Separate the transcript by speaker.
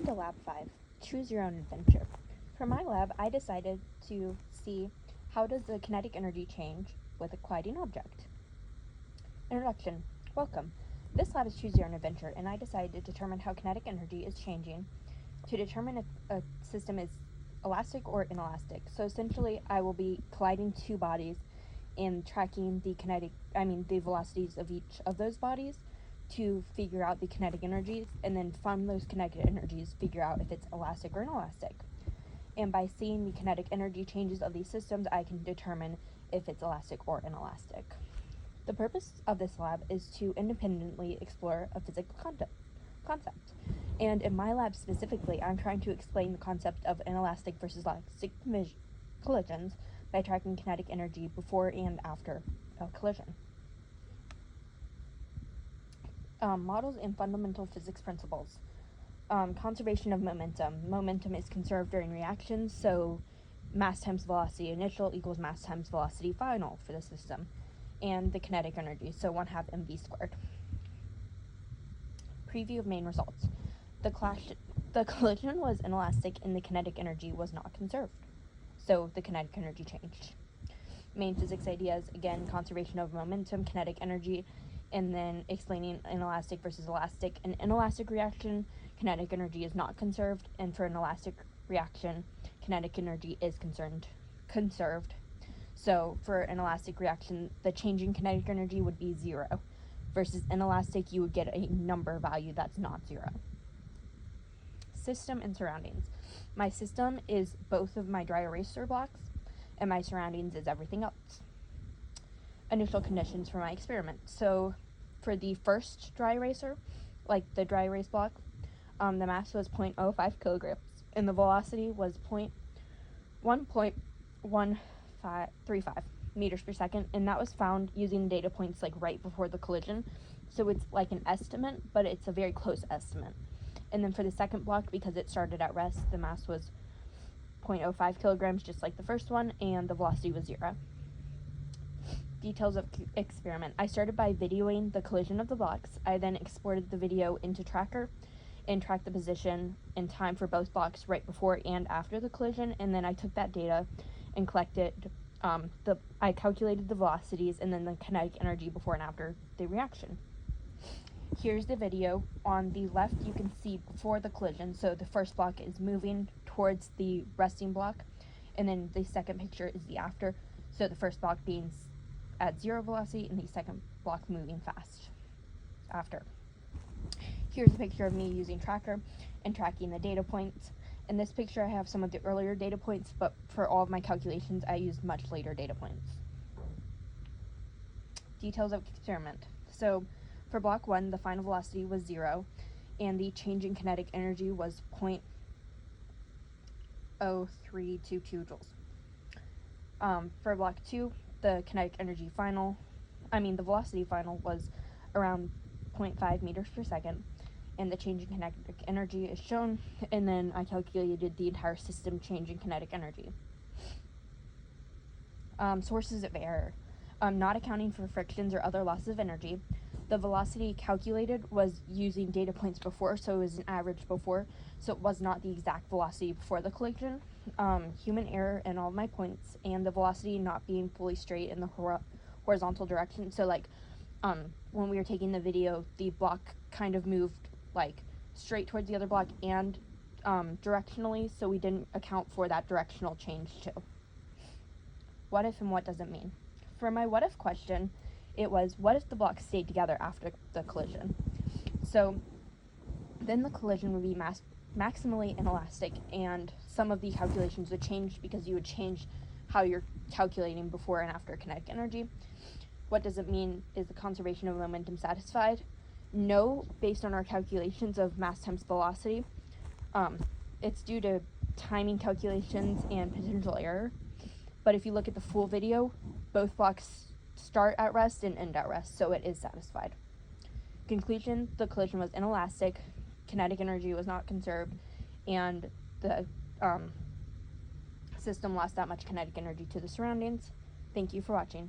Speaker 1: Welcome to Lab 5, Choose Your Own Adventure. For my lab, I decided to see how does the kinetic energy change with a colliding object. Introduction. Welcome. This lab is Choose Your Own Adventure, and I decided to determine how kinetic energy is changing to determine if a system is elastic or inelastic. So essentially, I will be colliding two bodies and tracking the velocities of each of those bodies to figure out the kinetic energies, and then from those kinetic energies figure out if it's elastic or inelastic. And by seeing the kinetic energy changes of these systems, I can determine if it's elastic or inelastic. The purpose of this lab is to independently explore a physical concept. And in my lab specifically, I'm trying to explain the concept of inelastic versus elastic collisions by tracking kinetic energy before and after a collision. Models and fundamental physics principles. Conservation of momentum. Momentum is conserved during reactions, so mass times velocity initial equals mass times velocity final for the system. And the kinetic energy, so 1/2 mv squared. Preview of main results. The collision was inelastic and the kinetic energy was not conserved, so the kinetic energy changed. Main physics ideas, again, conservation of momentum, kinetic energy, and then explaining inelastic versus elastic. An inelastic reaction, kinetic energy is not conserved, and for an elastic reaction, kinetic energy is conserved. So for an elastic reaction, the change in kinetic energy would be 0, versus inelastic, you would get a number value that's not 0. System and surroundings. My system is both of my dry eraser blocks, and my surroundings is everything else. Initial conditions for my experiment. So for the first dry eraser, like the dry erase block, the mass was 0.05 kilograms, and the velocity was 1.35 meters per second, and that was found using data points like right before the collision. So it's like an estimate, but it's a very close estimate. And then for the second block, because it started at rest, the mass was 0.05 kilograms, just like the first one, and the velocity was 0. Details of experiment. I started by videoing the collision of the blocks. I then exported the video into Tracker and tracked the position and time for both blocks right before and after the collision, and then I took that data and collected I calculated the velocities and then the kinetic energy before and after the reaction. Here's the video. On the left, you can see before the collision, so the first block is moving towards the resting block, and then the second picture is the after, so the first block being at 0 velocity and the second block moving fast after. Here's a picture of me using Tracker and tracking the data points. In this picture, I have some of the earlier data points, but for all of my calculations, I used much later data points. Details of experiment. So for block 1, the final velocity was 0, and the change in kinetic energy was 0.0322 joules. For block 2, the velocity final was around 0.5 meters per second, and the change in kinetic energy is shown, and then I calculated the entire system change in kinetic energy. Sources of error. Not accounting for frictions or other losses of energy. The velocity calculated was using data points before, so it was an average before, so it was not the exact velocity before the collision. Human error in all of my points, and the velocity not being fully straight in the horizontal direction. So like when we were taking the video, the block kind of moved like straight towards the other block and directionally, so we didn't account for that directional change too. What if and what does it mean? For my what if question, it was, what if the blocks stayed together after the collision? So then the collision would be maximally inelastic, and some of the calculations would change because you would change how you're calculating before and after kinetic energy. What does it mean? Is the conservation of momentum satisfied? No, based on our calculations of mass times velocity. It's due to timing calculations and potential error. But if you look at the full video, both blocks start at rest and end at rest, so it is satisfied. Conclusion, the collision was inelastic, kinetic energy was not conserved, and the system lost that much kinetic energy to the surroundings. Thank you for watching.